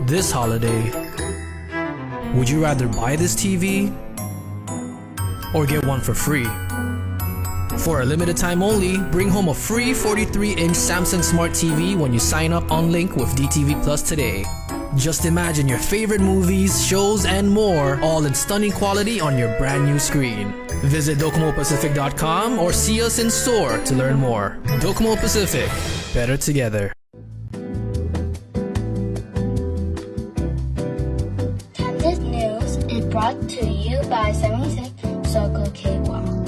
This holiday, would you rather buy this TV or get one for free? For a limited time only, bring home a free 43-inch Samsung Smart TV when you sign up on Link with DTV Plus today. Just imagine your favorite movies, shows, and more, all in stunning quality on your brand new screen. Visit DocomoPacific.com or see us in store to learn more. Docomo Pacific, better together. Kandit News is brought to you by 76 Circle K Guam.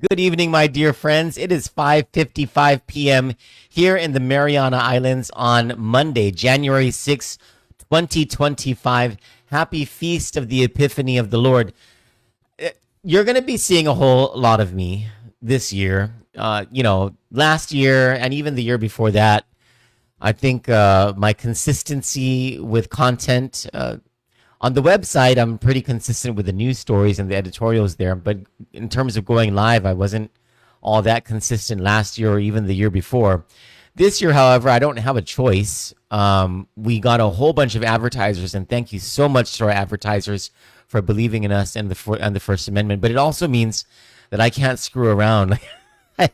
Good evening, my dear friends. It is 5:55 p.m. here in the Mariana Islands on Monday, January 6, 2025. Happy Feast of the Epiphany of the Lord. You're going to be seeing a whole lot of me this year. Last year and even the year before that, I think my consistency with content on the website, I'm pretty consistent with the news stories and the editorials there. But in terms of going live, I wasn't all that consistent last year or even the year before. This year, however, I don't have a choice. We got a whole bunch of advertisers, and thank you so much to our advertisers for believing in us and the First Amendment. But it also means that I can't screw around. I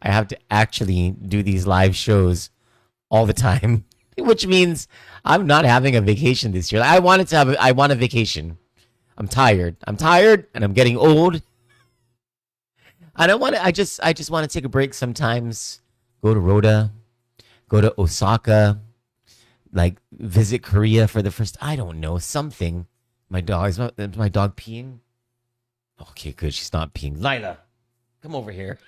have to actually do these live shows all the time, which means I'm not having a vacation this year. I want a vacation. I'm tired, and I'm getting old. I just want to take a break sometimes. Go to Rhoda, go to Osaka, like visit Korea for the first, I don't know, something. My dog, is my dog peeing? Okay, good. She's not peeing. Lila, come over here.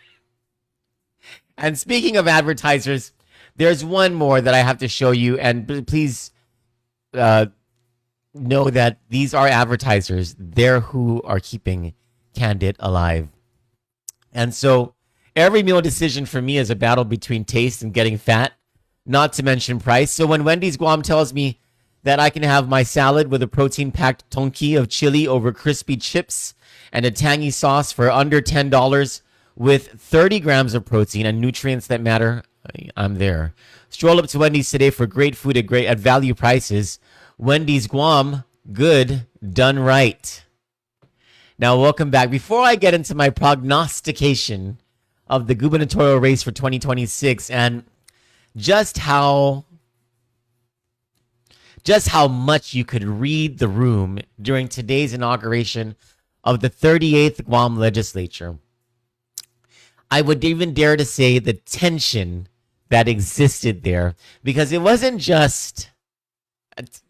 And speaking of advertisers, there's one more that I have to show you, and please know that these are advertisers. They're who are keeping Kandit alive. And so every meal decision for me is a battle between taste and getting fat, not to mention price. So when Wendy's Guam tells me that I can have my salad with a protein-packed tonki of chili over crispy chips and a tangy sauce for under $10 with 30 grams of protein and nutrients that matter, I'm there. Stroll up to Wendy's today for great food at value prices. Wendy's Guam, good, done right. Now, welcome back. Before I get into my prognostication of the gubernatorial race for 2026 and just how much you could read the room during today's inauguration of the 38th Guam Legislature, I would even dare to say the tension that existed there, because it wasn't just,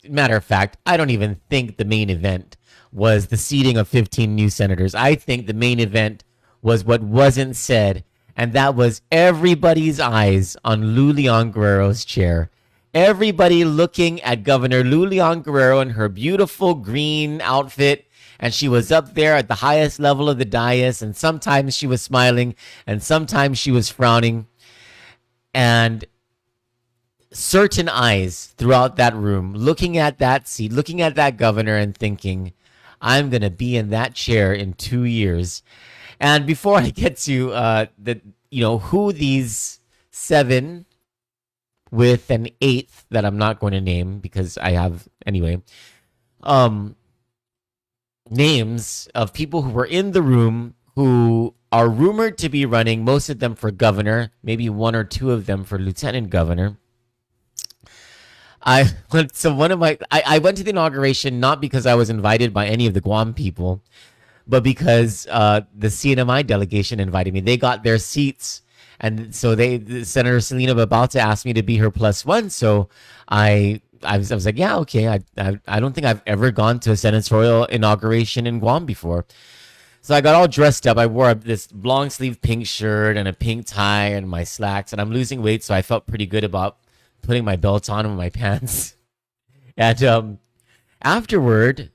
matter of fact, I don't even think the main event was the seating of 15 new senators. I think the main event was what wasn't said, and that was everybody's eyes on Leon Guerrero's chair. Everybody looking at Governor Leon Guerrero in her beautiful green outfit, and she was up there at the highest level of the dais, and sometimes she was smiling, and sometimes she was frowning. And certain eyes throughout that room, looking at that seat, looking at that governor, and thinking, I'm going to be in that chair in 2 years. And before I get to who these 7 with an 8th that I'm not going to name because I have anyway, names of people who were in the room who are rumored to be running, most of them for governor, maybe 1 or 2 of them for lieutenant governor. I went to the inauguration not because I was invited by any of the Guam people, but because the CNMI delegation invited me. They got their seats, and so Senator Selena Babauta asked me to be her +1. So I was like, yeah, okay. I don't think I've ever gone to a senatorial inauguration in Guam before. So I got all dressed up. I wore this long sleeve pink shirt and a pink tie and my slacks, and I'm losing weight, so I felt pretty good about putting my belt on with my pants. And afterward,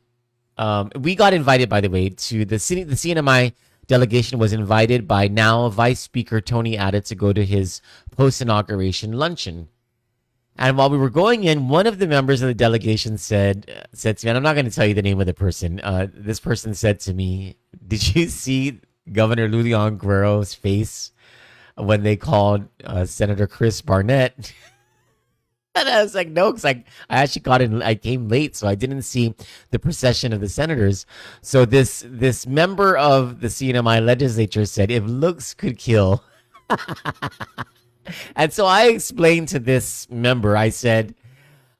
we got invited, by the way, to the CNMI delegation was invited by now Vice Speaker Tony Ada to go to his post-inauguration luncheon. And while we were going in, one of the members of the delegation said to me, and I'm not going to tell you the name of the person. This person said to me, "Did you see Governor Leon Guerrero's face when they called Senator Chris Barnett?" And I was like, no, because I actually I came late, so I didn't see the procession of the senators. So this member of the CNMI legislature said, if looks could kill. And so I explained to this member, I said,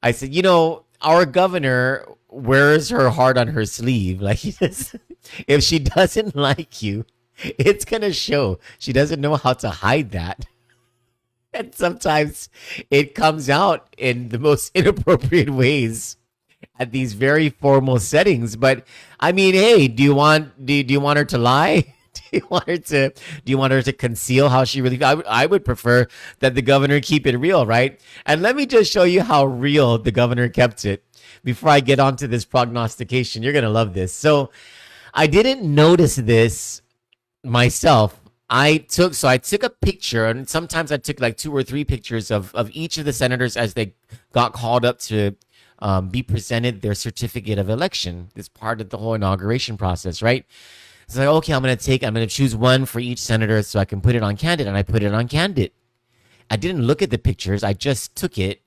our governor wears her heart on her sleeve. Like, if she doesn't like you, it's going to show. She doesn't know how to hide that. And sometimes it comes out in the most inappropriate ways at these very formal settings. But I mean, hey, do you want her to lie? Do you want her to conceal how she really feels? I would prefer that the governor keep it real, right? And let me just show you how real the governor kept it before I get onto this prognostication. You're going to love this. So I didn't notice this myself. I took a picture, and sometimes I took like 2 or 3 pictures of each of the senators as they got called up to be presented their certificate of election. It's part of the whole inauguration process, right? So like, okay, I'm going to choose one for each senator so I can put it on Kandit, and I put it on Kandit. I didn't look at the pictures. I just took it.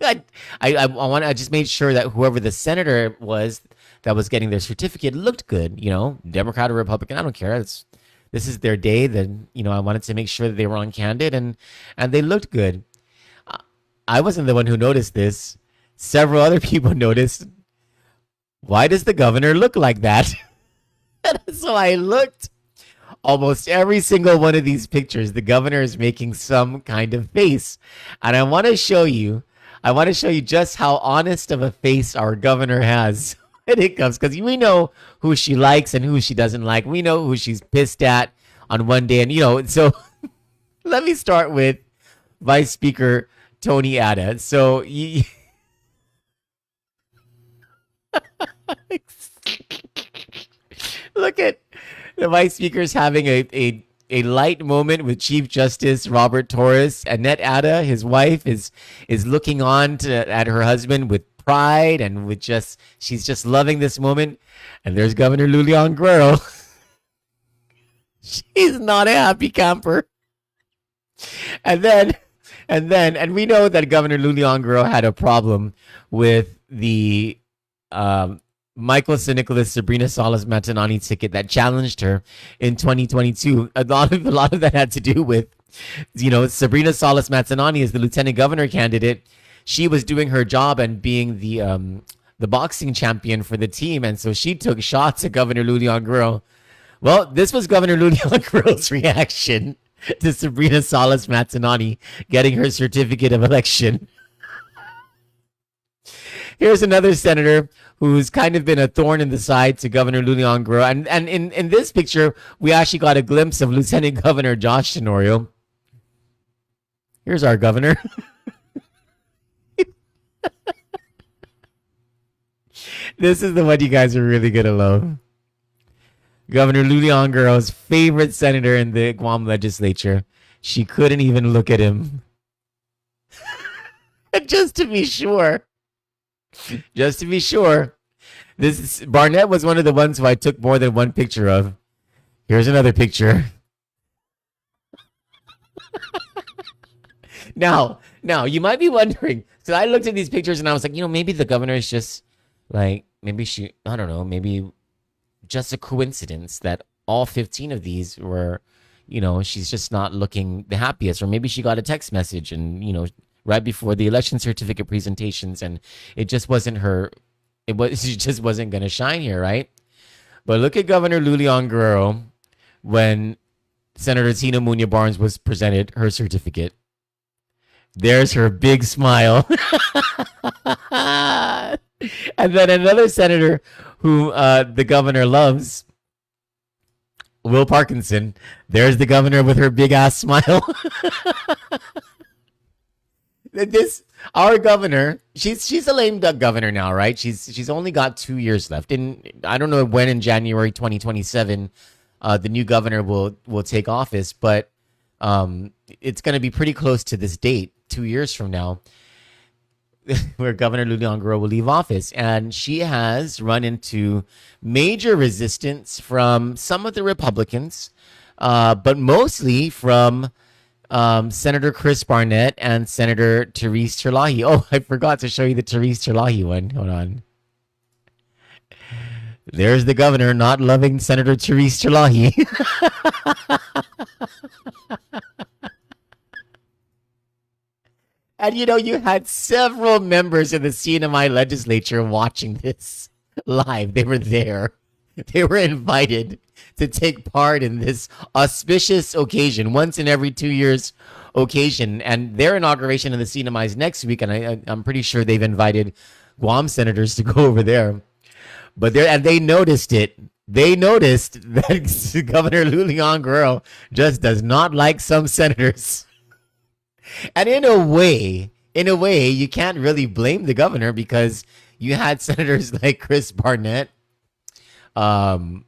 I just made sure that whoever the senator was that was getting their certificate looked good, Democrat or Republican, I don't care. This is their day. Then, I wanted to make sure that they were on Kandit and they looked good. I wasn't the one who noticed this. Several other people noticed. Why does the governor look like that? So I looked. Almost every single one of these pictures, the governor is making some kind of face. And I want to show you just how honest of a face our governor has when it comes, because we know who she likes and who she doesn't like. We know who she's pissed at on one day. And, so let me start with Vice Speaker Tony Ada. So look at the Vice Speaker's having a light moment with Chief Justice Robert Torres. Annette Ada, his wife, is looking on at her husband with pride and she's just loving this moment. And there's Governor Leon Guerrero. She's not a happy camper. And we know that Governor Leon Guerrero had a problem with the Michael St. Nicholas Sabrina Salas Matanani ticket that challenged her in 2022. A lot of that had to do with, Sabrina Salas Matanani is the lieutenant governor candidate. She was doing her job and being the boxing champion for the team, and so she took shots at Governor Leon Guerrero. Well, this was Governor Leon Guerrero's reaction to Sabrina Salas Matanani getting her certificate of election. Here's another senator who's kind of been a thorn in the side to Governor Leon Guerrero. And in this picture, we actually got a glimpse of Lieutenant Governor Joshua Tenorio. Here's our governor. This is the one you guys are really going to love. Governor Leon Guerrero's favorite senator in the Guam legislature. She couldn't even look at him. Just to be sure. Just to be sure. Barnett was one of the ones who I took more than one picture of. Here's another picture. Now, you might be wondering. So I looked at these pictures and I was like, maybe the governor is just like, maybe I don't know, maybe just a coincidence that all 15 of these were, she's just not looking the happiest. Or maybe she got a text message and, right before the election certificate presentations and it just wasn't her. She just wasn't going to shine here, right? But look at Governor Leon Guerrero when Senator Tina Muñoz Barnes was presented her certificate. There's her big smile. And then another senator who the governor loves, Will Parkinson. There's the governor with her big ass smile. Our governor, she's a lame duck governor now, right? She's only got 2 years left, and I don't know when in January 2027 the new governor will take office, but it's going to be pretty close to this date, 2 years from now, where Governor Leon Guerrero will leave office, and she has run into major resistance from some of the Republicans, but mostly from Senator Chris Barnett and Senator Therese Terlahi. Oh, I forgot to show you the Therese Terlahi one. Hold on. There's the governor not loving Senator Therese Terlahi. And you had several members of the CNMI legislature watching this live. They were there. They were invited to take part in this auspicious occasion, once in every 2 years occasion. And their inauguration in the CNMI is next week. And I'm pretty sure they've invited Guam senators to go over there. But they noticed it. They noticed that Governor Leon Guerrero just does not like some senators. And in a way, you can't really blame the governor because you had senators like Chris Barnett, Therese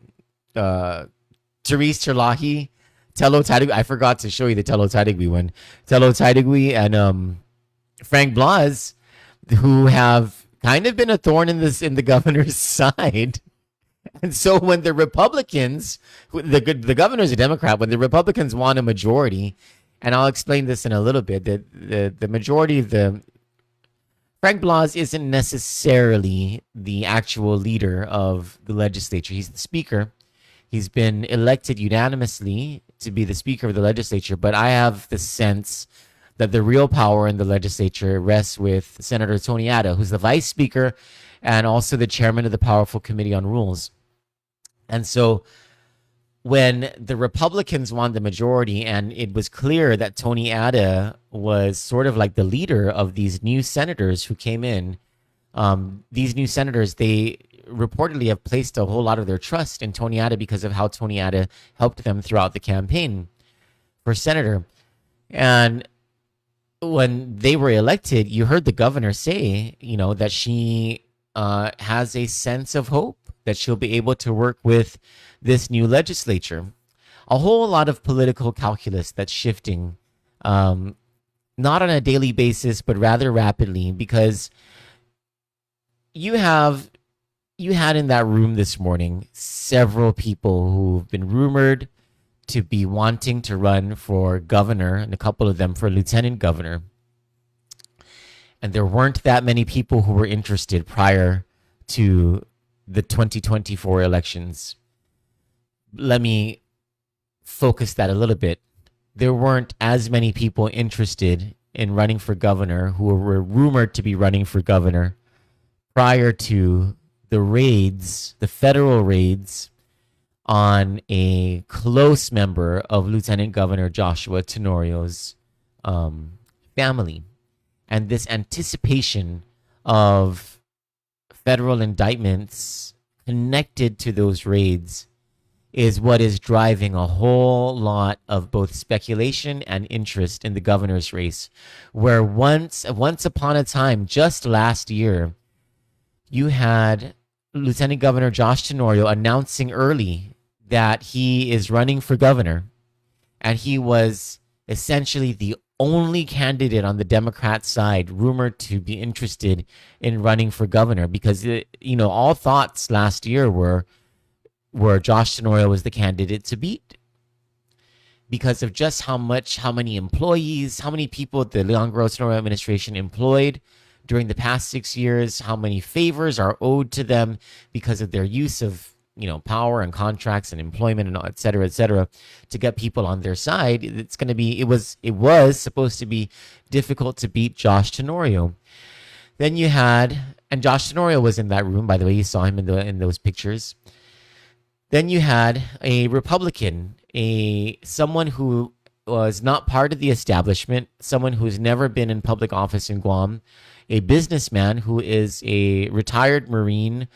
Terlahi, Tello Tadigui. I forgot to show you the Tello Tadigui one. Tello Tadigui and Frank Blas, who have kind of been a thorn in the governor's side. And so when the Republicans, the governor's a Democrat, when the Republicans want a majority, and I'll explain this in a little bit, that the majority of Frank Blas isn't necessarily the actual leader of the legislature. He's the speaker. He's been elected unanimously to be the speaker of the legislature, but I have the sense that the real power in the legislature rests with Senator Tony Ada, who's the vice speaker and also the chairman of the Powerful Committee on Rules. And so when the Republicans won the majority and it was clear that Tony Ada was sort of like the leader of these new senators who came in, these new senators, they reportedly have placed a whole lot of their trust in Tony Ada because of how Tony Ada helped them throughout the campaign for senator. And when they were elected, you heard the governor say, that she has a sense of hope that she'll be able to work with this new legislature. A whole lot of political calculus that's shifting, not on a daily basis, but rather rapidly, because you had in that room this morning several people who've been rumored to be wanting to run for governor, and a couple of them for lieutenant governor. And there weren't that many people who were interested prior to the 2024 elections. Let me focus that a little bit. There weren't as many people interested in running for governor who were rumored to be running for governor prior to the raids, the federal raids on a close member of Lieutenant Governor Joshua Tenorio's family. And this anticipation of federal indictments connected to those raids is what is driving a whole lot of both speculation and interest in the governor's race, where once upon a time, just last year, you had Lieutenant Governor Josh Tenorio announcing early that he is running for governor, and he was essentially the only candidate on the Democrat side rumored to be interested in running for governor, because all thoughts last year were Josh Tenorio was the candidate to beat, because of just how many employees, how many people the Leon Guerrero administration employed during the past 6 years, how many favors are owed to them because of their use of power and contracts and employment and et cetera, to get people on their side. It was supposed to be difficult to beat Josh Tenorio. Then you had, and Josh Tenorio was in that room, by the way, you saw him in those pictures. Then you had a Republican, someone who was not part of the establishment, someone who's never been in public office in Guam, a businessman who is a retired Marine,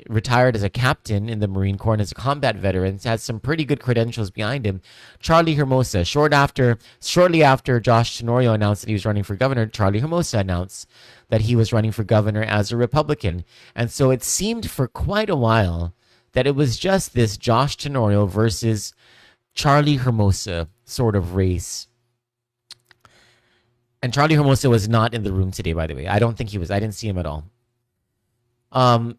retired as a captain in the Marine Corps and as a combat veteran, has some pretty good credentials behind him. Charlie Hermosa. Shortly after Josh Tenorio announced that he was running for governor, Charlie Hermosa announced that he was running for governor as a Republican. And so it seemed for quite a while that it was just this Josh Tenorio versus Charlie Hermosa sort of race. And Charlie Hermosa was not in the room today, by the way. I don't think he was. I didn't see him at all. And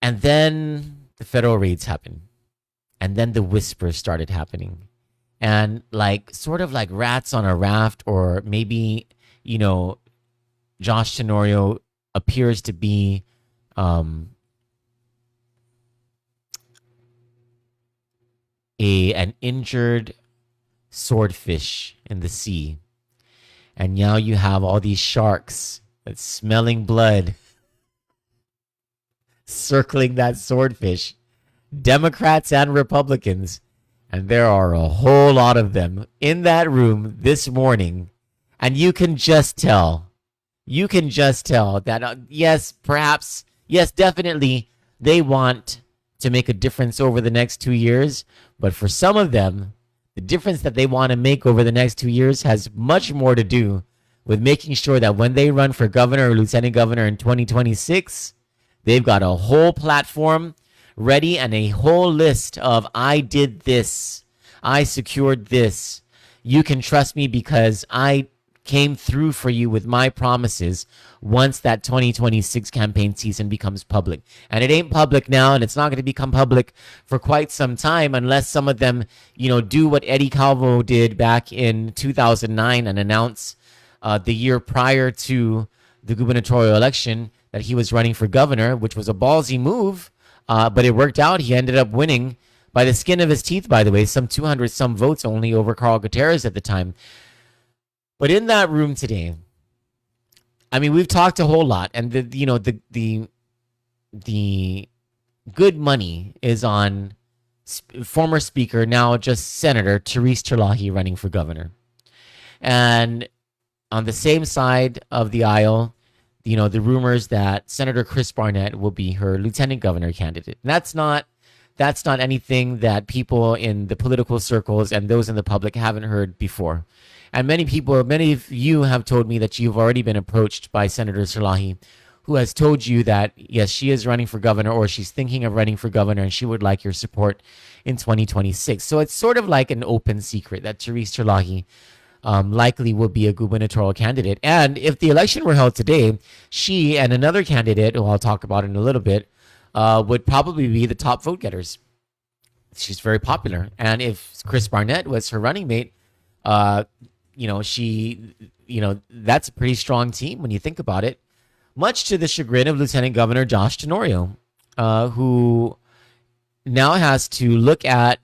then the federal raids happened. And then the whispers started happening. And sort of like rats on a raft, or maybe, Josh Tenorio appears to be an injured swordfish in the sea. And now you have all these sharks that's smelling blood circling that swordfish, Democrats and Republicans. And there are a whole lot of them in that room this morning. And you can just tell that, yes, definitely they want to make a difference over the next 2 years. But for some of them, the difference that they want to make over the next 2 years has much more to do with making sure that when they run for governor or lieutenant governor in 2026, they've got a whole platform ready and a whole list of, I did this, I secured this, you can trust me because I came through for you with my promises once that 2026 campaign season becomes public. And it ain't public now, and it's not going to become public for quite some time unless some of them, do what Eddie Calvo did back in 2009 and announce the year prior to the gubernatorial election that he was running for governor, which was a ballsy move, but it worked out. He ended up winning by the skin of his teeth, by the way, some 200 some votes only over Carl Gutierrez at the time. But in that room today, I mean, we've talked a whole lot, and the good money is on former Speaker, now just Senator Therese Terlahi running for governor. And on the same side of the aisle, the rumors that Senator Chris Barnett will be her lieutenant governor candidate. And that's not anything that people in the political circles and those in the public haven't heard before. And many of you have told me that you've already been approached by Senator Terlahi, who has told you that, yes, she is running for governor, or she's thinking of running for governor, and she would like your support in 2026. So it's sort of like an open secret that Therese Terlahi likely will be a gubernatorial candidate. And if the election were held today, she and another candidate, who I'll talk about in a little bit, would probably be the top vote getters. She's very popular. And if Chris Barnett was her running mate, that's a pretty strong team when you think about it. Much to the chagrin of Lieutenant Governor Josh Tenorio, who now has to look at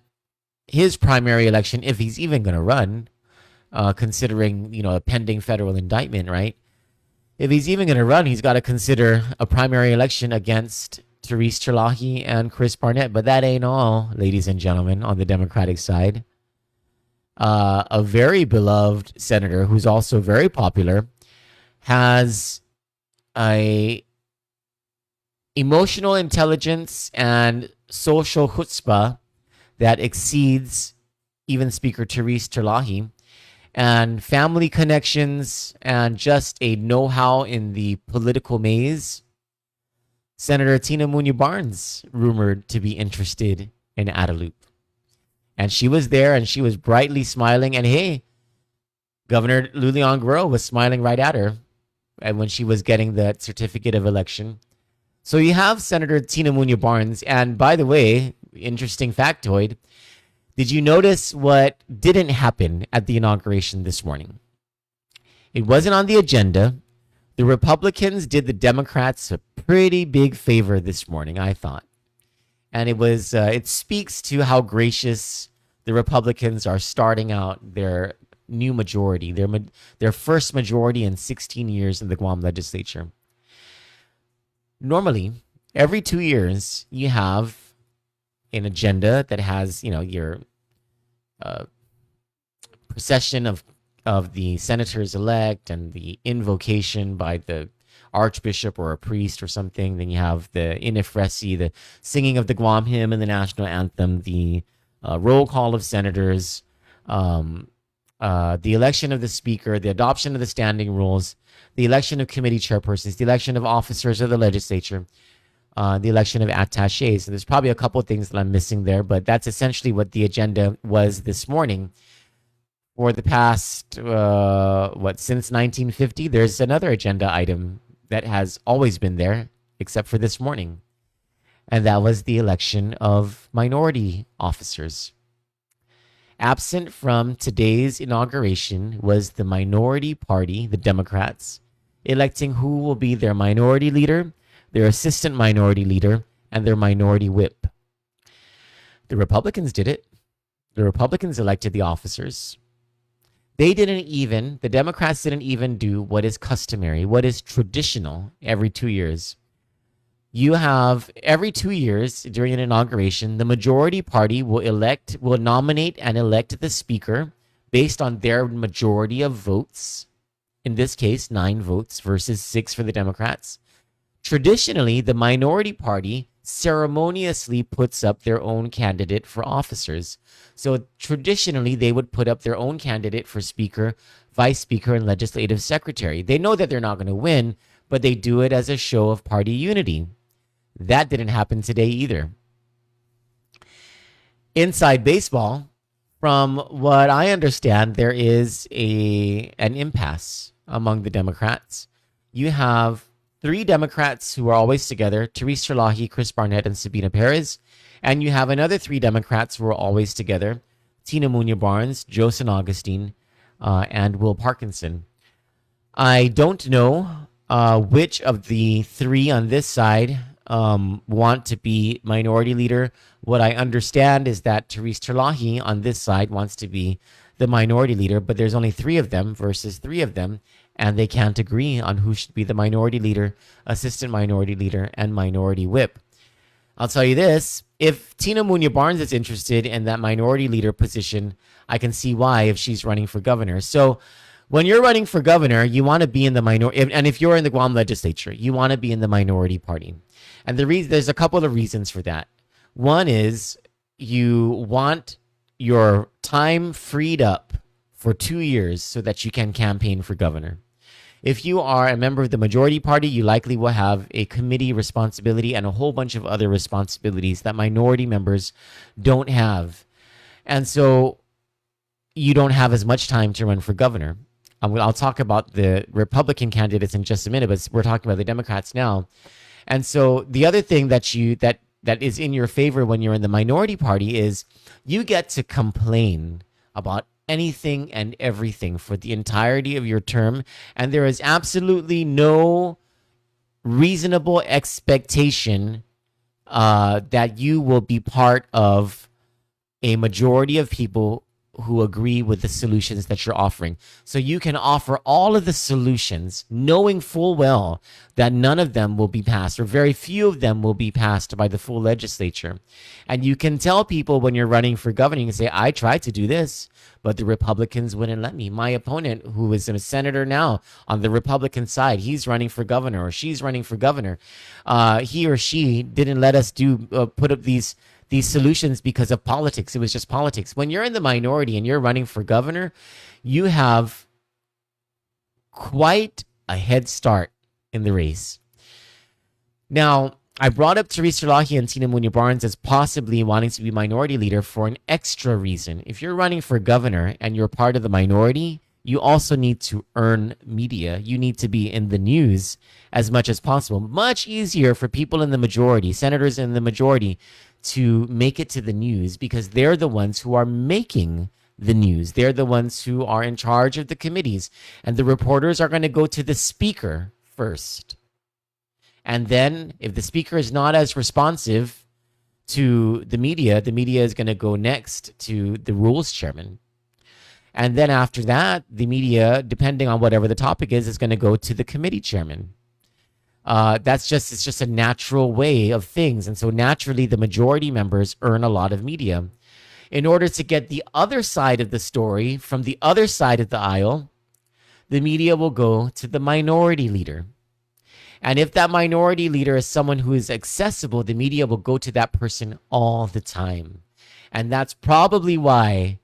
his primary election, if he's even going to run, considering, a pending federal indictment, right? If he's even going to run, he's got to consider a primary election against Therese Terlahi and Chris Barnett. But that ain't all, ladies and gentlemen, on the Democratic side. A very beloved senator who's also very popular has a emotional intelligence and social chutzpah that exceeds even Speaker Therese Terlahi, and family connections and just a know-how in the political maze. Senator Tina Muñoz Barnes rumored to be interested in Adelup. And she was there and she was brightly smiling. And hey, Governor Leon Guerrero was smiling right at her when she was getting that certificate of election. So you have Senator Tina Muñoz Barnes. And by the way, interesting factoid, did you notice what didn't happen at the inauguration this morning? It wasn't on the agenda. The Republicans did the Democrats a pretty big favor this morning, I thought. And it speaks to how gracious the Republicans are starting out their new majority, their first majority in 16 years in the Guam Legislature. Normally, every 2 years, you have an agenda that has, your procession of the senators-elect and the invocation by the archbishop or a priest or something. Then you have the inifresi, the singing of the Guam hymn and the national anthem, the roll call of senators, the election of the speaker, the adoption of the standing rules, the election of committee chairpersons, the election of officers of the legislature, the election of attachés. So there's probably a couple of things that I'm missing there, but that's essentially what the agenda was this morning. For the past, since 1950, there's another agenda item that has always been there, except for this morning. And that was the election of minority officers. Absent from today's inauguration was the minority party, the Democrats, electing who will be their minority leader, their assistant minority leader, and their minority whip. The Republicans did it. The Republicans elected the officers. The Democrats didn't even do what is customary, what is traditional every 2 years. You have every 2 years during an inauguration, the majority party will nominate and elect the speaker based on their majority of votes. In this case, 9 votes versus 6 for the Democrats. Traditionally, the minority party ceremoniously puts up their own candidate for officers. So traditionally, they would put up their own candidate for speaker, vice speaker, and legislative secretary. They know that they're not going to win, but they do it as a show of party unity. That didn't happen today either. Inside baseball, from what I understand, there is an impasse among the Democrats. You have 3 Democrats who are always together, Therese Terlahi, Chris Barnett, and Sabina Perez. And you have another 3 Democrats who are always together, Tina Muñoz Barnes, Joe San Augustine, and Will Parkinson. I don't know which of the 3 on this side want to be minority leader. What I understand is that Therese Terlahi on this side wants to be the minority leader, but there's only 3 of them versus 3 of them, and they can't agree on who should be the minority leader, assistant minority leader, and minority whip. I'll tell you this, if Tina Muñoz Barnes is interested in that minority leader position, I can see why if she's running for governor. So when you're running for governor, you want to be in the minority, and if you're in the Guam legislature, you want to be in the minority party. And there's a couple of reasons for that. One is you want your time freed up for 2 years so that you can campaign for governor. If you are a member of the majority party, you likely will have a committee responsibility and a whole bunch of other responsibilities that minority members don't have. And so you don't have as much time to run for governor. I'll talk about the Republican candidates in just a minute, but we're talking about the Democrats now. And so the other thing that is in your favor when you're in the minority party is you get to complain about anything and everything for the entirety of your term, and there is absolutely no reasonable expectation that you will be part of a majority of people who agree with the solutions that you're offering. So you can offer all of the solutions knowing full well that none of them will be passed, or very few of them will be passed by the full legislature. And you can tell people when you're running for governor, you can say, I tried to do this, but the Republicans wouldn't let me. My opponent, who is a senator now on the Republican side, he's running for governor, or she's running for governor. He or she didn't let us put up these solutions because of politics. It was just politics. When you're in the minority and you're running for governor, you have quite a head start in the race. Now, I brought up Therese Terlahi and Tina Muñoz Barnes as possibly wanting to be minority leader for an extra reason. If you're running for governor and you're part of the minority, you also need to earn media. You need to be in the news as much as possible. Much easier for people in the majority, senators in the majority, to make it to the news because they're the ones who are making the news. They're the ones who are in charge of the committees. And the reporters are going to go to the speaker first. And then if the speaker is not as responsive to the media is going to go next to the rules chairman. And then after that, the media, depending on whatever the topic is going to go to the committee chairman. It's just a natural way of things. And so naturally, the majority members earn a lot of media. In order to get the other side of the story from the other side of the aisle, the media will go to the minority leader. And if that minority leader is someone who is accessible, the media will go to that person all the time. And that's probably why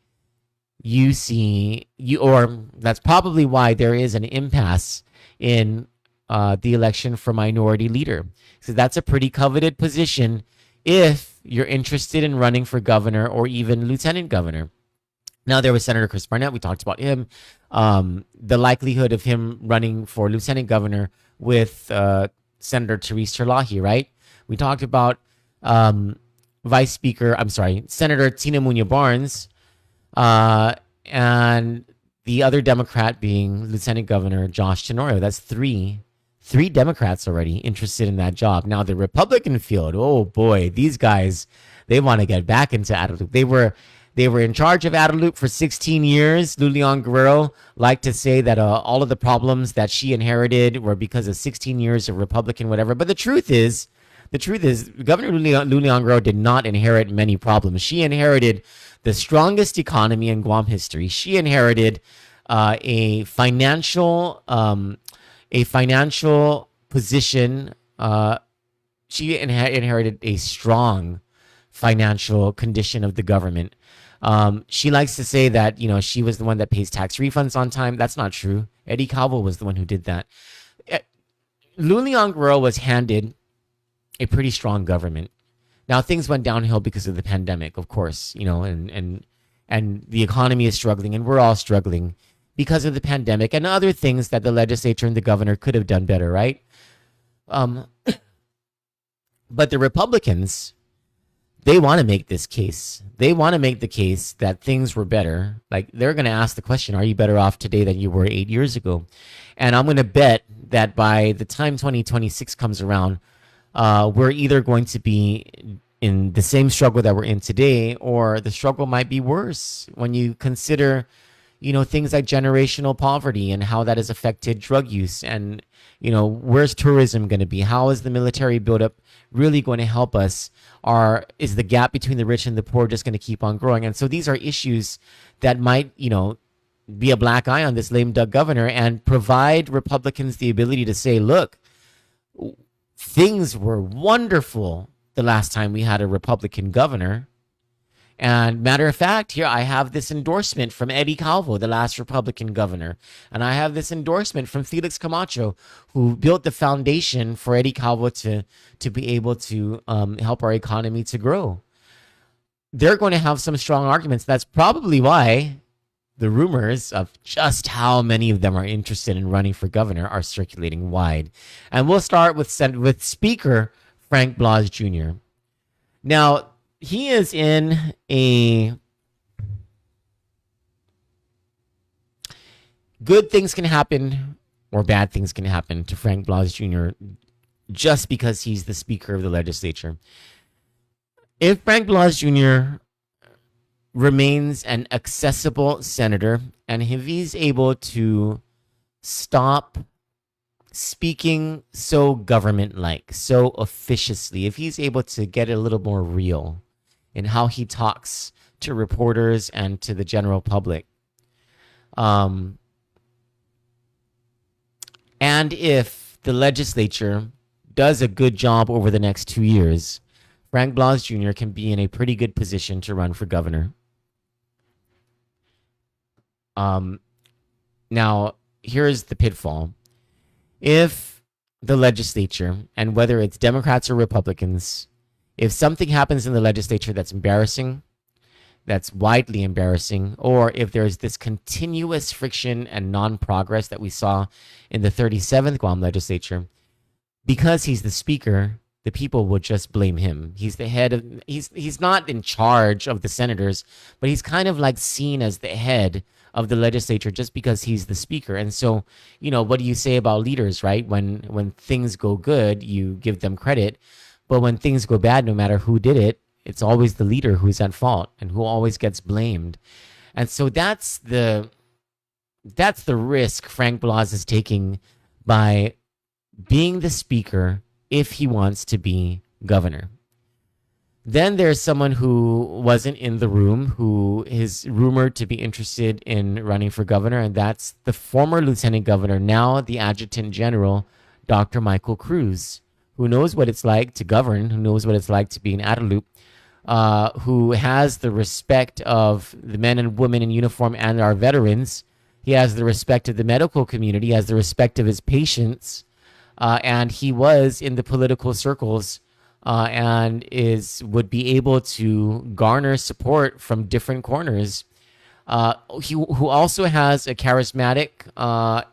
that's probably why there is an impasse in the election for minority leader. So that's a pretty coveted position if you're interested in running for governor or even lieutenant governor. Now, there was Senator Chris Barnett. We talked about him. The likelihood of him running for lieutenant governor with Senator Therese Terlahi, right? We talked about Senator Tina Muñoz Barnes, and the other Democrat being Lieutenant Governor Josh Tenorio. That's three Democrats already interested in that job. Now, the Republican field, oh boy, these guys, they want to get back into Adelup. They were in charge of Adelup for 16 years. Leon Guerrero liked to say that all of the problems that she inherited were because of 16 years of Republican whatever. But the truth is, Governor Leon Guerrero did not inherit many problems. She inherited the strongest economy in Guam history. She inherited a financial position. She inherited a strong financial condition of the government. She likes to say that, she was the one that pays tax refunds on time. That's not true. Eddie Calvo was the one who did that. Leon Guerrero was handed a pretty strong government. Now, things went downhill because of the pandemic, of course, and the economy is struggling, and we're all struggling because of the pandemic and other things that the legislature and the governor could have done better, right? But the Republicans, they want to make this case. They want to make the case that things were better. Like, they're going to ask the question, are you better off today than you were 8 years ago? And I'm going to bet that by the time 2026 comes around, we're either going to be in the same struggle that we're in today, or the struggle might be worse when you consider, things like generational poverty and how that has affected drug use. And, where's tourism going to be? How is the military buildup really going to help us? Is the gap between the rich and the poor just going to keep on growing? And so these are issues that might, be a black eye on this lame duck governor and provide Republicans the ability to say, look, things were wonderful the last time we had a Republican governor. And matter of fact, here I have this endorsement from Eddie Calvo, the last Republican governor. And I have this endorsement from Felix Camacho, who built the foundation for Eddie Calvo to be able to help our economy to grow. They're going to have some strong arguments. That's probably why the rumors of just how many of them are interested in running for governor are circulating wide. And we'll start with Speaker Frank Blas Jr. Now, he is in a good things can happen or bad things can happen to Frank Blas Jr. just because he's the Speaker of the legislature. If Frank Blas Jr. remains an accessible senator, and if he's able to stop speaking so government-like, so officiously, if he's able to get a little more real in how he talks to reporters and to the general public, and if the legislature does a good job over the next 2 years, Frank Blas Jr. can be in a pretty good position to run for governor. Now, here's the pitfall. If the legislature, and whether it's Democrats or Republicans, if something happens in the legislature that's embarrassing, that's widely embarrassing, or if there's this continuous friction and non-progress that we saw in the 37th Guam Legislature, because he's the speaker, the people would just blame him. He's the head of, he's not in charge of the senators, but he's kind of like seen as the head of the legislature just because he's the speaker. And so, what do you say about leaders, right? When things go good, you give them credit, but when things go bad, no matter who did it, it's always the leader who's at fault and who always gets blamed. And so that's the risk Frank Blas is taking by being the speaker if he wants to be governor. Then there's someone who wasn't in the room who is rumored to be interested in running for governor, and that's the former lieutenant governor, now the adjutant general, Dr. Michael Cruz, who knows what it's like to govern, who knows what it's like to be an Adelup, who has the respect of the men and women in uniform and our veterans. He has the respect of the medical community, he has the respect of his patients, and he was in the political circles and would be able to garner support from different corners. Who also has a charismatic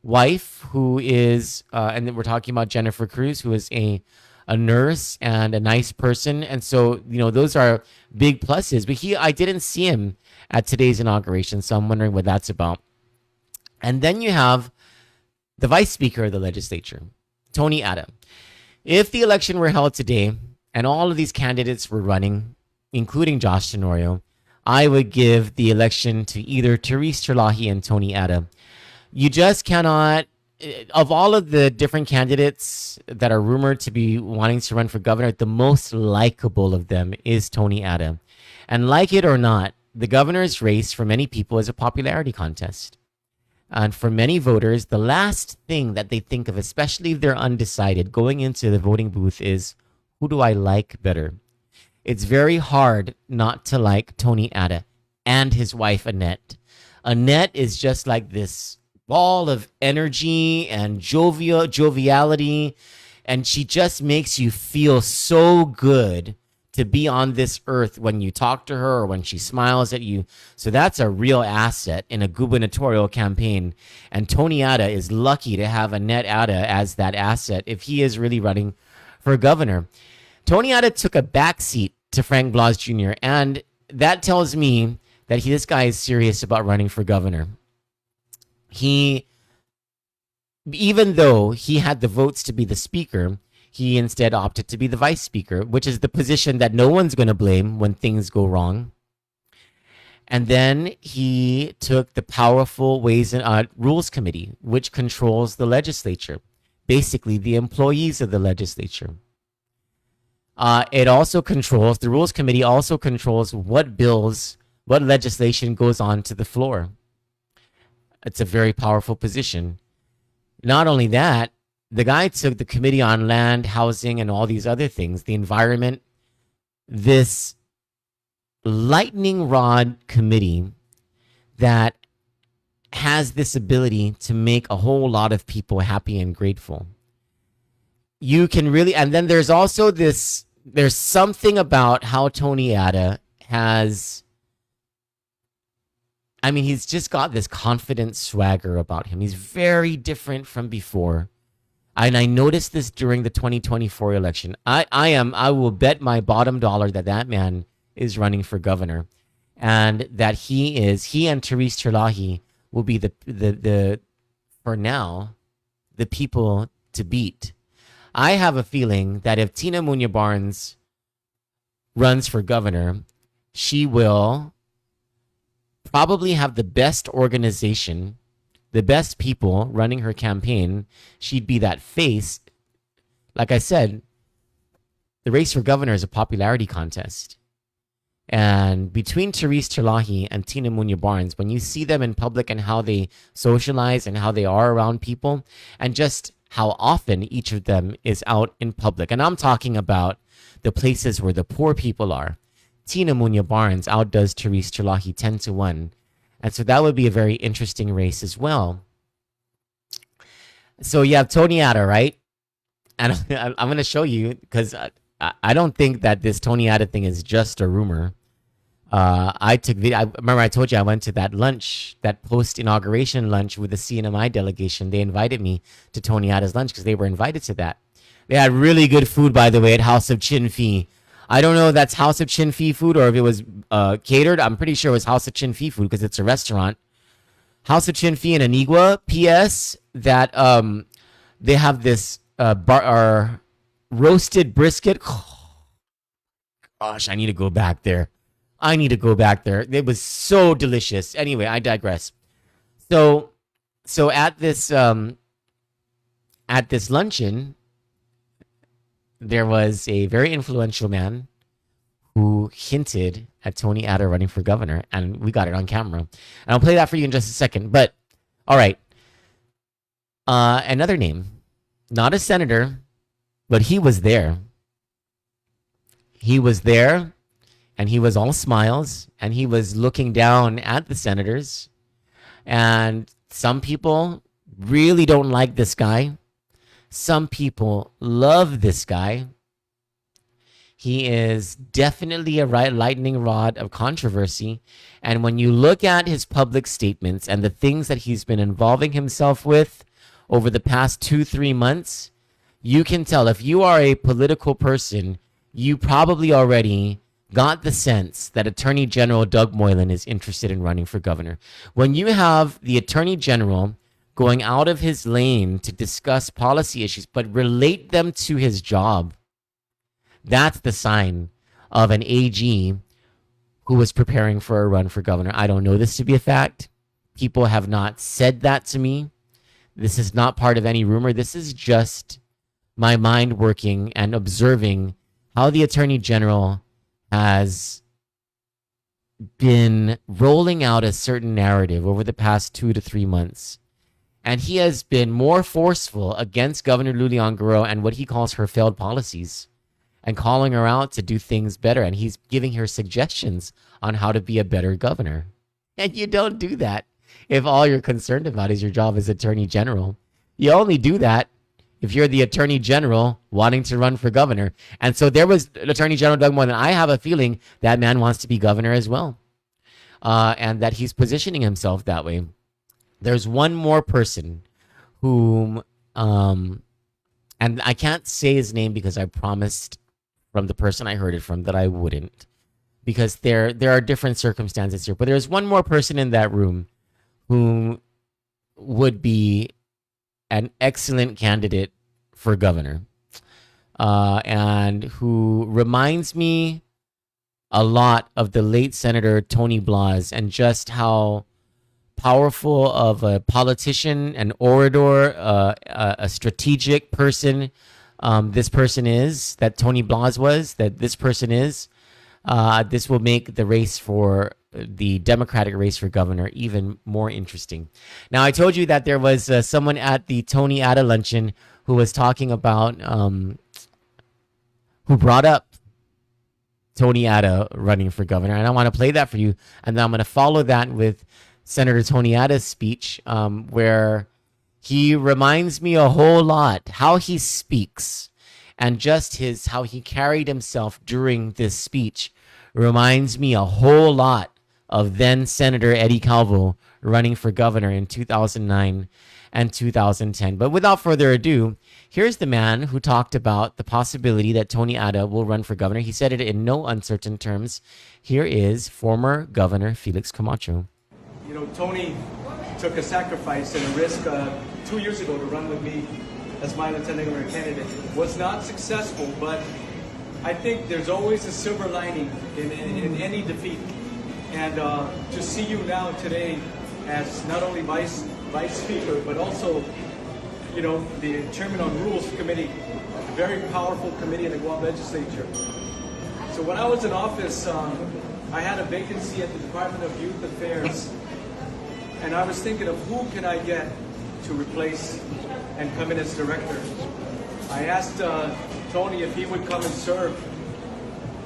wife who is, and then we're talking about Jennifer Cruz, who is a nurse and a nice person. And so, those are big pluses. But I didn't see him at today's inauguration, so I'm wondering what that's about. And then you have the vice speaker of the legislature, Tony Ada. If the election were held today and all of these candidates were running, including Josh Tenorio, I would give the election to either Therese Terlahi and Tony Ada. You just cannot, of all of the different candidates that are rumored to be wanting to run for governor, the most likable of them is Tony Ada. And like it or not, the governor's race for many people is a popularity contest. And for many voters, the last thing that they think of, especially if they're undecided, going into the voting booth is, who do I like better? It's very hard not to like Tony Ada and his wife, Annette. Annette is just like this ball of energy and joviality, and she just makes you feel so good to be on this earth when you talk to her or when she smiles at you. So that's a real asset in a gubernatorial campaign. And Tony Ada is lucky to have Annette Ada as that asset if he is really running for governor. Tony Ada took a backseat to Frank Blas Jr., and that tells me that this guy is serious about running for governor. Even though he had the votes to be the speaker, he instead opted to be the vice speaker, which is the position that no one's going to blame when things go wrong. And then he took the powerful Ways and Rules Committee, which controls the legislature, basically the employees of the legislature. The Rules Committee also controls what legislation goes on to the floor. It's a very powerful position. Not only that, the guy took the Committee on Land, Housing, and all these other things, the environment, this lightning rod committee that has this ability to make a whole lot of people happy and grateful. You can really, and then there's also there's something about how Tony Ada he's just got this confident swagger about him. He's very different from before. And I noticed this during the 2024 election. I will bet my bottom dollar that man is running for governor, and that he and Therese Terlahi will be the for now, the people to beat. I have a feeling that if Tina Muñoz Barnes runs for governor, she will probably have the best organization, the best people running her campaign. She'd be that face. Like I said, the race for governor is a popularity contest. And between Therese Terlahi and Tina Muñoz Barnes, when you see them in public and how they socialize and how they are around people, and just how often each of them is out in public. And I'm talking about the places where the poor people are. Tina Muñoz Barnes outdoes Therese Terlahi 10-1. And so that would be a very interesting race as well. So you have Tony Ada, right? And I'm going to show you, because I don't think that this Tony Ada thing is just a rumor. I remember I told you I went to that lunch, that post-inauguration lunch with the CNMI delegation. They invited me to Tony Atta's lunch because they were invited to that. They had really good food, by the way, at House of Chin Phi. I don't know if that's House of Chin Phi food or if it was catered. I'm pretty sure it was House of Chin Phi food because it's a restaurant. House of Chin Phi in Anigua. P.S. that they have this roasted brisket. Gosh, I need to go back there. It was so delicious. Anyway, I digress. So at this luncheon, there was a very influential man who hinted at Tony Atta running for governor, and we got it on camera. And I'll play that for you in just a second. But all right, another name, not a senator, but he was there. He was there, and he was all smiles, and he was looking down at the senators. And some people really don't like this guy. Some people love this guy. He is definitely a lightning rod of controversy. And when you look at his public statements and the things that he's been involving himself with over the past 2-3 months, you can tell if you are a political person, you probably already got the sense that Attorney General Doug Moylan is interested in running for governor. When you have the Attorney General going out of his lane to discuss policy issues, but relate them to his job, that's the sign of an AG who was preparing for a run for governor. I don't know this to be a fact. People have not said that to me. This is not part of any rumor. This is just my mind working and observing how the Attorney General has been rolling out a certain narrative over the past 2 to 3 months. And he has been more forceful against Governor Leon Guerrero and what he calls her failed policies and calling her out to do things better. And he's giving her suggestions on how to be a better governor. And you don't do that if all you're concerned about is your job as Attorney General. You only do that if you're the Attorney General wanting to run for governor. And so there was Attorney General Doug Moylan. I have a feeling that man wants to be governor as well. And that he's positioning himself that way. There's one more person whom, and I can't say his name because I promised from the person I heard it from that I wouldn't, because there are different circumstances here. But there's one more person in that room who would be an excellent candidate for governor, and who reminds me a lot of the late Senator Tony Blas and just how powerful of a politician, an orator, a strategic person this person is, that Tony Blas was, that this person is. This will make the race for the Democratic race for governor even more interesting. Now, I told you that there was someone at the Tony Atta luncheon who was talking about, who brought up Tony Atta running for governor. And I want to play that for you. And then I'm going to follow that with Senator Tony Atta's speech, where he reminds me a whole lot how he speaks, and just how he carried himself during this speech reminds me a whole lot of then Senator Eddie Calvo running for governor in 2009 and 2010. But without further ado, here's the man who talked about the possibility that Tony Atta will run for governor. He said it in no uncertain terms. Here is former Governor Felix Camacho. You know, Tony took a sacrifice and a risk 2 years ago to run with me as my lieutenant governor candidate. Was not successful, but I think there's always a silver lining in any defeat. And to see you now today as not only vice speaker, but also, you know, the chairman on Rules Committee, a very powerful committee in the Guam Legislature. So when I was in office, I had a vacancy at the Department of Youth Affairs. And I was thinking of who can I get to replace and come in as director. I asked Tony if he would come and serve.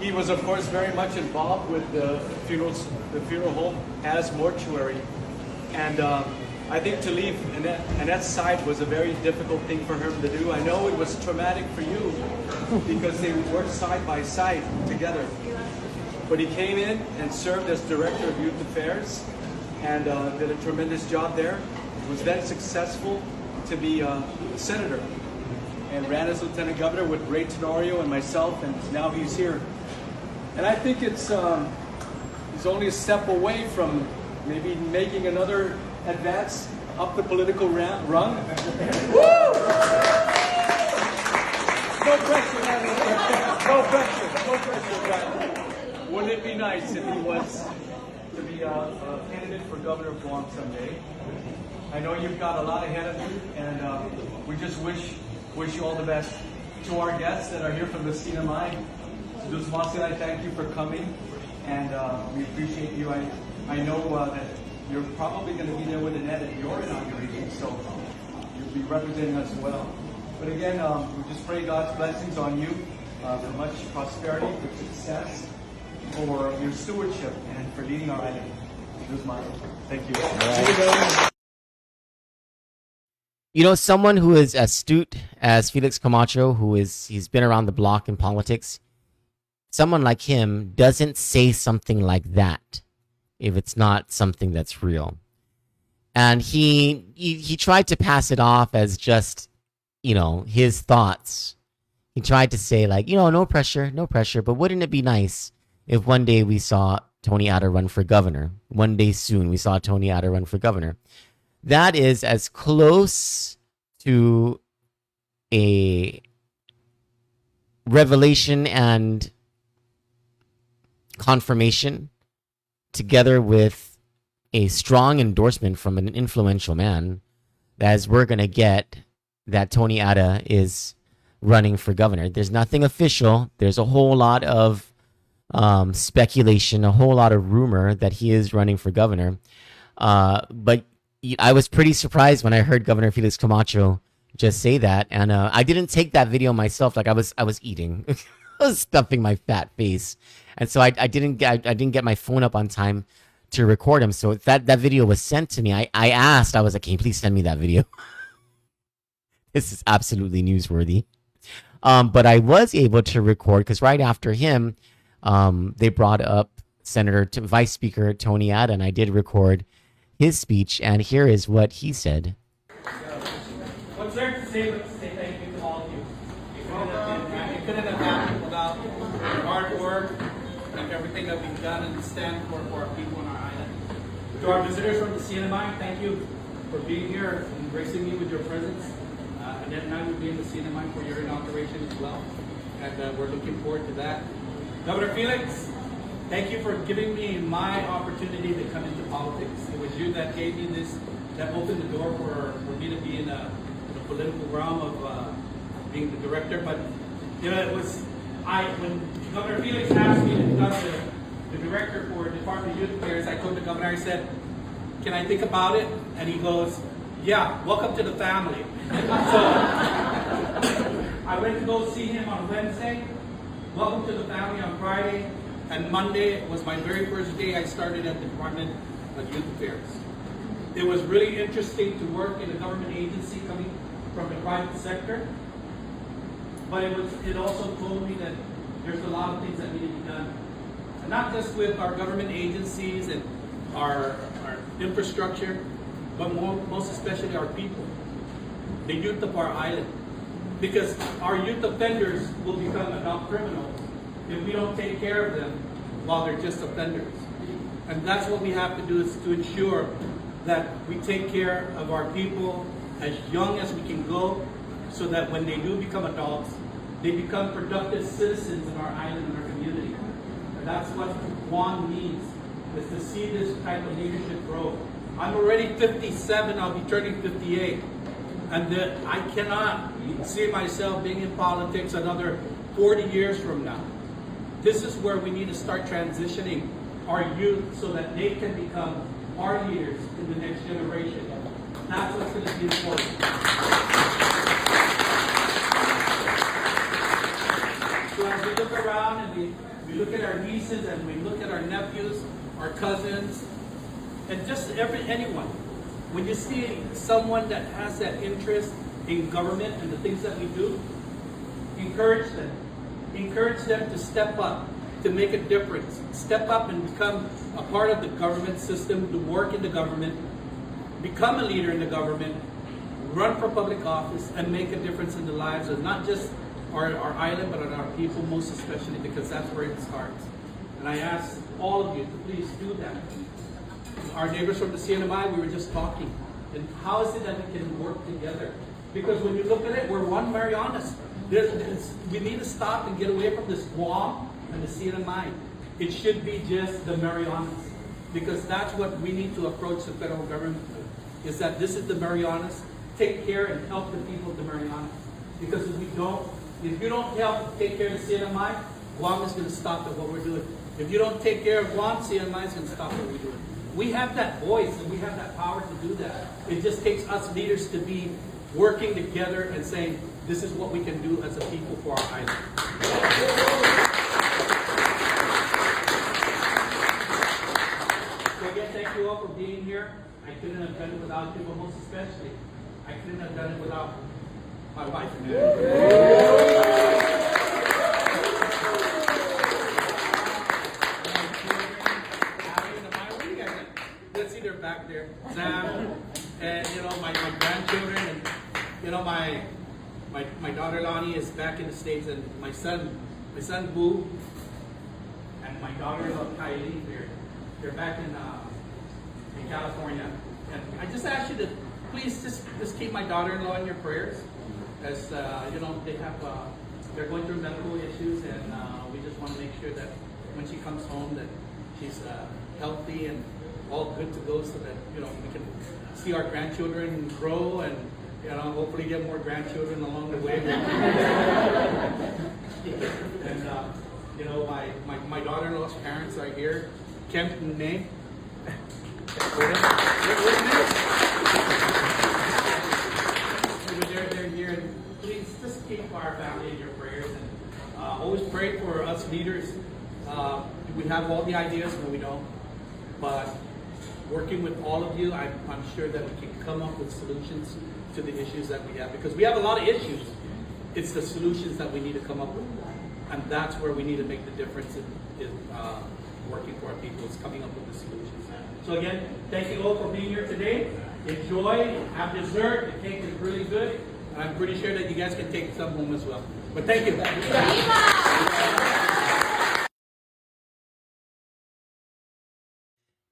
He was, of course, very much involved with the funeral home as mortuary. And I think to leave Annette's side was a very difficult thing for him to do. I know it was traumatic for you because they worked side by side together. but he came in and served as Director of Youth Affairs and did a tremendous job there. Was then successful to be a senator and ran as Lieutenant Governor with Ray Tenorio and myself, and now he's here. And I think it's he's only a step away from maybe making another advance up the political rung. Woo! No pressure, man. No pressure. No pressure. But wouldn't it be nice if he was to be a candidate for governor of Guam someday? I know you've got a lot ahead of you, and we just wish you all the best. To our guests that are here from the CNMI, Duz Masi, I thank you for coming, and we appreciate you. I know that you're probably going to be there with Annette at your inauguration, so you'll be representing us well. But again, we just pray God's blessings on you for much prosperity, for success, for your stewardship, and for leading our island. Duz Masi. Thank you. Right. You know, someone who is astute as Felix Camacho, he's been around the block in politics, someone like him doesn't say something like that if it's not something that's real. And he tried to pass it off as just, you know, his thoughts. He tried to say like, you know, no pressure, but wouldn't it be nice if one day we saw Tony Ada run for governor? One day soon we saw Tony Ada run for governor. That is as close to a revelation and confirmation, together with a strong endorsement from an influential man, as we're going to get that Tony Ada is running for governor. There's nothing official. There's a whole lot of speculation, a whole lot of rumor that he is running for governor. But I was pretty surprised when I heard Governor Felix Camacho just say that, and I didn't take that video myself. Like I was eating, I was stuffing my fat face, and so I didn't get my phone up on time to record him. So that video was sent to me. I asked, I was like, "Can you please send me that video?" This is absolutely newsworthy. But I was able to record because right after him, they brought up Vice Speaker Tony Ada, and I did record his speech, and here is what he said. What's there to say but to say thank you to all of you. It couldn't have happened without your hard work and everything that we've done and stand for our people on our island. To our visitors from the CNMI, thank you for being here and gracing me with your presence. Annette and I will be in the CNMI for your inauguration as well, and we're looking forward to that. Governor Felix, thank you for giving me my opportunity to come into politics. It was you that gave me this, that opened the door for me to be in the political realm of being the director. But you know, it was when Governor Felix asked me to become the director for Department of Youth Affairs, I told the governor, I said, "Can I think about it?" And he goes, "Yeah, welcome to the family." So I went to go see him on Wednesday. Welcome to the family on Friday. And Monday was my very first day I started at the Department of Youth Affairs. It was really interesting to work in a government agency coming from the private sector. But it also told me that there's a lot of things that need to be done. And not just with our government agencies and our infrastructure, but most especially our people, the youth of our island. Because our youth offenders will become adult criminals if we don't take care of them while they're just offenders. And that's what we have to do, is to ensure that we take care of our people as young as we can go, so that when they do become adults, they become productive citizens in our island and our community. And that's what Guam needs, is to see this type of leadership grow. I'm already 57, I'll be turning 58. And I cannot see myself being in politics another 40 years from now. This is where we need to start transitioning our youth so that they can become our leaders in the next generation. That's what's going to be important. So as we look around and we look at our nieces and we look at our nephews, our cousins, and just anyone, when you see someone that has that interest in government and the things that we do, encourage them. Encourage them to step up to make a difference. Step up and become a part of the government system, to work in the government, become a leader in the government, run for public office, and make a difference in the lives of not just our island, but on our people, most especially, because that's where it starts. And I ask all of you to please do that. Our neighbors from the CNMI, we were just talking. And how is it that we can work together? Because when you look at it, we're one Marianas. We need to stop and get away from this Guam and the CNMI. It should be just the Marianas. Because that's what we need to approach the federal government with. Is that this is the Marianas. Take care and help the people of the Marianas. Because if you don't help take care of the CNMI, Guam is going to stop at what we're doing. If you don't take care of Guam, CNMI is going to stop what we're doing. We have that voice and we have that power to do that. It just takes us leaders to be working together and saying, this is what we can do as a people for our island. So again, thank you all for being here. I couldn't have done it without you, but most especially, I couldn't have done it without my wife. Let's see, they're back there. Sam, and my grandchildren, and my daughter Lonnie is back in the States, and my son Boo, and my daughter-in-law Kylie, they're back in California. And I just ask you to please just keep my daughter-in-law in your prayers, as they're going through medical issues, and we just want to make sure that when she comes home that she's healthy and all good to go, so that we can see our grandchildren grow and hopefully get more grandchildren along the way. And my daughter-in-law's parents are here. Kemp and Nate. They're here. And please just keep our family in your prayers, and always pray for us leaders. We have all the ideas, no we don't, but working with all of you, I'm sure that we can come up with solutions to the issues that we have, because we have a lot of issues. It's the solutions that we need to come up with, and that's where we need to make the difference in working for our people, is coming up with the solutions. So again, thank you all for being here today. Enjoy, have dessert. The cake is really good, and I'm pretty sure that you guys can take some home as well. But thank you.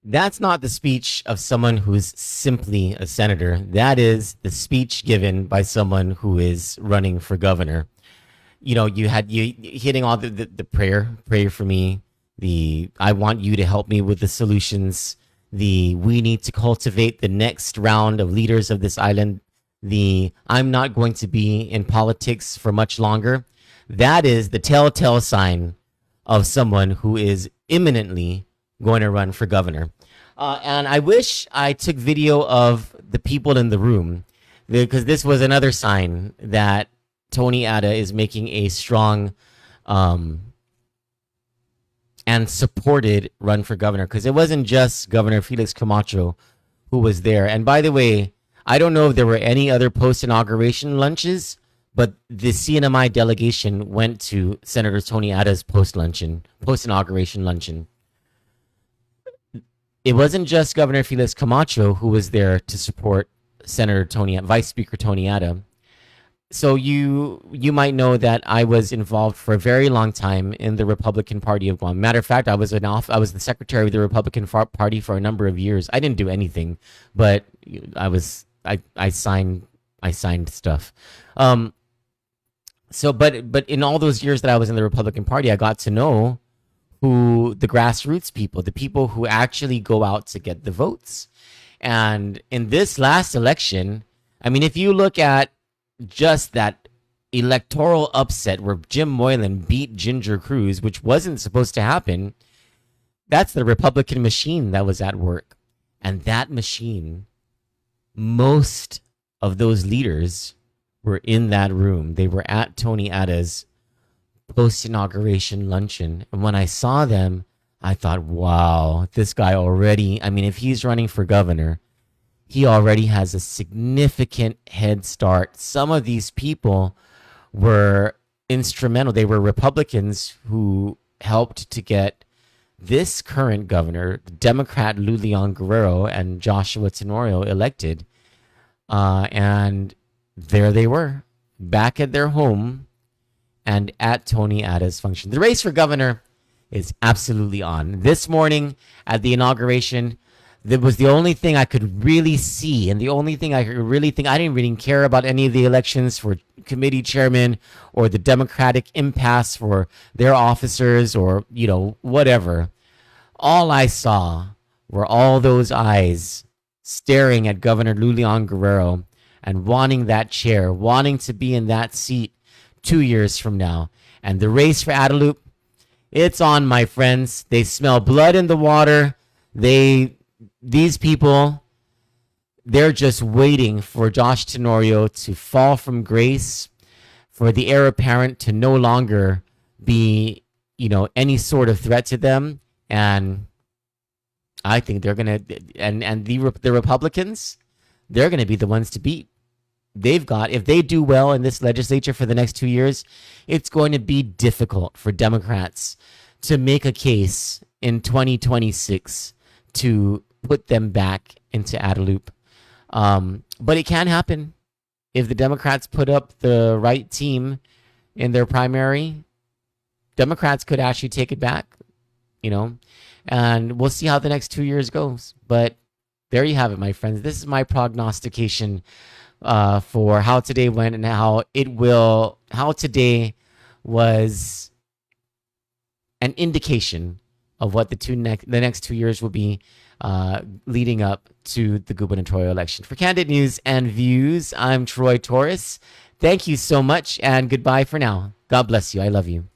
That's not the speech of someone who's simply a senator. That is the speech given by someone who is running for governor. You hitting all the pray for me, I want you to help me with the solutions, we need to cultivate the next round of leaders of this island, I'm not going to be in politics for much longer. That is the telltale sign of someone who is imminently going to run for governor. And I wish I took video of the people in the room, because this was another sign that Tony Ada is making a strong and supported run for governor, because it wasn't just Governor Felix Camacho who was there. And by the way, I don't know if there were any other post-inauguration lunches, but the CNMI delegation went to Senator Tony Ada's post-inauguration luncheon. It wasn't just Governor Felix Camacho who was there to support Vice Speaker Tony Ada. So you might know that I was involved for a very long time in the Republican Party of Guam. Matter of fact, I was the secretary of the Republican Party for a number of years. I didn't do anything, but I signed stuff. But in all those years that I was in the Republican Party, I got to know who the grassroots people, the people who actually go out to get the votes. And in this last election, I mean, if you look at just that electoral upset where Jim Moylan beat Ginger Cruz, which wasn't supposed to happen, that's the Republican machine that was at work. And that machine, most of those leaders were in that room. They were at Tony Ada's post-inauguration luncheon. And when I saw them, I thought, wow, this guy already, I mean, if he's running for governor, he already has a significant head start. Some of these people were instrumental. They were Republicans who helped to get this current governor, Democrat Leon Guerrero and Joshua Tenorio, elected. And there they were, back at their home and at Tony Ada's function. The race for governor is absolutely on. This morning at the inauguration, that was the only thing I could really see, and the only thing I could really think. I didn't really care about any of the elections for committee chairman or the Democratic impasse for their officers or, whatever. All I saw were all those eyes staring at Governor Leon Guerrero and wanting that chair, wanting to be in that seat 2 years from now. And the race for Adelup, it's on, my friends. They smell blood in the water. These people, they're just waiting for Josh Tenorio to fall from grace, for the heir apparent to no longer be, any sort of threat to them. And I think they're going to, and the Republicans, they're going to be the ones to beat. If they do well in this legislature for the next 2 years, it's going to be difficult for Democrats to make a case in 2026 to put them back into Adelup. But it can happen if the Democrats put up the right team in their primary. Democrats could actually take it back, and we'll see how the next 2 years goes. But there you have it, my friends. This is my prognostication for how today went and how today was an indication of what the next 2 years will be leading up to the gubernatorial election. For Candid News and Views, I'm Troy Torres. Thank you so much, and goodbye for now. God bless you. I love you.